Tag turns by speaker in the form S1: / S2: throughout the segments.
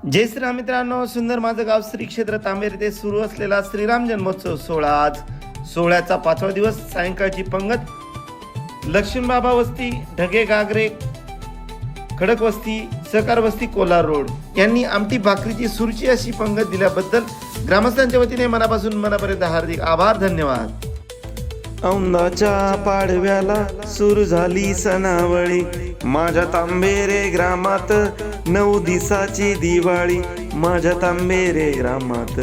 S1: जय श्रीराम मित्रांनो, सुंदर माझं गाव श्री क्षेत्र तांबेर येथे सुरू असलेला श्रीराम जन्मोत्सव सोहळा आज सोहळ्याचा 5वा दिवस सायंकाळची पंगत लक्ष्मीबाबा वस्ती, ढगे गागरे, खडक वस्ती, सहकार वस्ती, कोलार रोड यांनी आमटी भाकरीची सुरुची अशी पंगत दिल्याबद्दल ग्रामस्थांच्या वतीने मनापासून मनापर्यंत हार्दिक आभार, धन्यवाद।
S2: औंदाच्या पाडव्याला सुरू झाली सणावळी, माझ्या तांबेरे ग्रामात 9 दिवसाची दिवाळी, माझ्या तांबेरे ग्रामात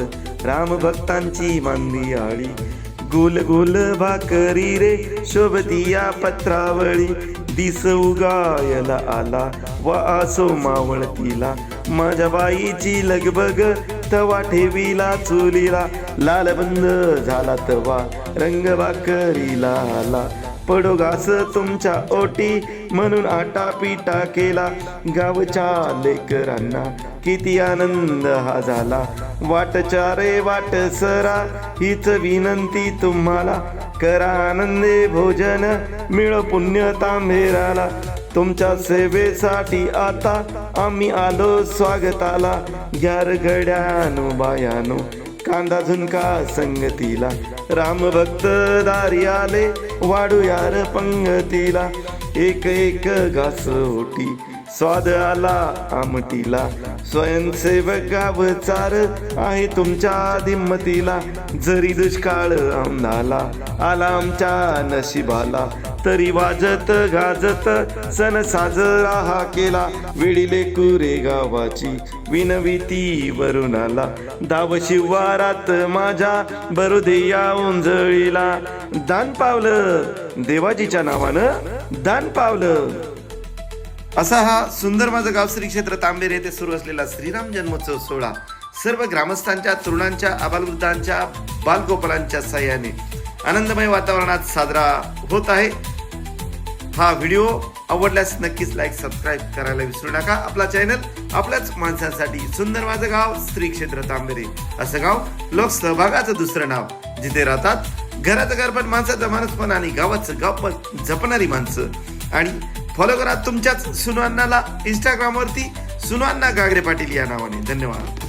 S2: राम भक्तांची मांदी आळी, गुल गुल भाकरी रे शोभतिया पत्रावळी, दिस उगायला आला व आसो मावळतीला, माझ्या बाईची लगबग तवा ठेवीला चुलीला, लाल बंद झाला तवा रंग भाकरीला आला, पडो घास तुमच्या ओटी म्हणून आटा पिटा केला, गावच्या लेकरांना किती आनंद हा झाला, वाटच्या रे वाट सरा हीच विनंती तुम्हाला, करा आनंदे भोजन मिळो पुण्य तांबेराला, तुमच्या सेवेसाठी आता आम्ही आलो स्वागताला, घ्यार गड्यानो बायानो कांदा झुणका संगतीला, राम भक्त दारी आले वाढू यार पंगतीला, एक एक घास ओटी स्वाद आला आमटीला, स्वयंसेवक गाव चार आहे तुमच्या दिम्मतीला, जरी दुष्काळ आम्हाला आला आमच्या नशिबाला, तरी वाजत गाजत सण साजरा हा केला, वेळीले कुरे गावाची विनविती वरून आला, दाव शिवारात माझ्या बरुदे याऊन जळीला, दान पावलं देवाजीच्या नावानं दान पावलं।
S1: असा हा सुंदर माझं गाव श्री क्षेत्र तांबेर येथे सुरू असलेला श्रीराम जन्मोत्सव सोहळा सर्व ग्रामस्थांच्या, तरुणांच्या, आबालवृद्धांच्या, बालगोपालांच्या साह्याने आनंदमय वातावरणात साजरा होत आहे। हा व्हिडिओ आवडल्यास नक्कीच लाईक, सबस्क्राईब करायला विसरू नका। आपला चॅनल आपल्याच माणसांसाठी सुंदर माझं गाव श्री क्षेत्र तांबेरे, असं गाव लोकसहभागाचं दुसरं नाव, जिथे राहतात घराचं घर पण माणसाचं माणूस पण आणि गावाचं गाव पण जपणारी माणसं। आणि फॉलो करा तुमच्याच सुनवान्नाला इंस्टाग्राम वरती सुनवान्ना गागरे पाटील या नावाने। धन्यवाद।